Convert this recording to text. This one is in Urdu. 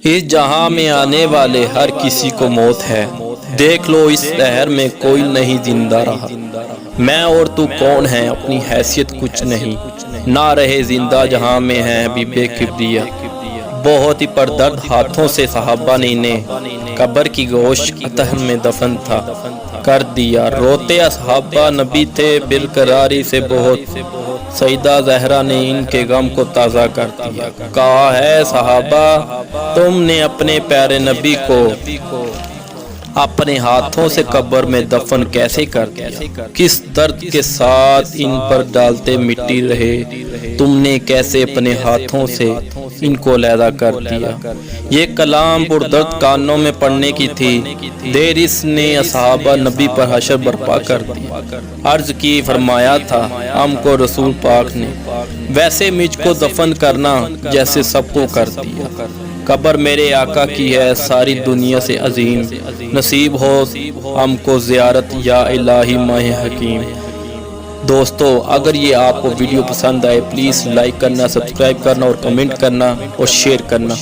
اس جہاں میں آنے والے ہر کسی کو موت ہے، دیکھ لو اس دہر میں کوئی نہیں زندہ رہا۔ میں اور تو کون ہیں، اپنی حیثیت کچھ نہیں، نہ رہے زندہ جہاں میں ہیں حبیب کبریا۔ بہت ہی پردرد ہاتھوں سے صحابہ نے انہیں قبر کی گوش اتہن میں دفن تھا کر دیا۔ روتے اصحابہ نبی تھے برقراری سے بہت، سیدہ زہرا نے ان کے غم کو تازہ کر دیا۔ کہا ہے صحابہ تم نے اپنے پیارے نبی کو اپنے ہاتھوں سے قبر میں دفن کیسے کر دیا، کس درد کے ساتھ ان پر ڈالتے مٹی رہے، تم نے کیسے اپنے ہاتھوں سے ان کو علیحدہ کر دیا۔ یہ کلام پردرد کانوں میں پڑھنے کی تھی، دیر اس نے اصحابہ نبی پر حشر برپا کر دی۔ عرض کی فرمایا تھا ہم کو رسول پاک نے، ویسے مجھ کو دفن کرنا جیسے سب کو کر دیا۔ قبر میرے آقا کی ہے ساری دنیا سے عظیم، نصیب ہو ہم کو زیارت یا الہی ماہ حکیم۔ دوستو اگر یہ آپ کو ویڈیو پسند آئے پلیز لائک کرنا، سبسکرائب کرنا اور کمنٹ کرنا اور شیئر کرنا۔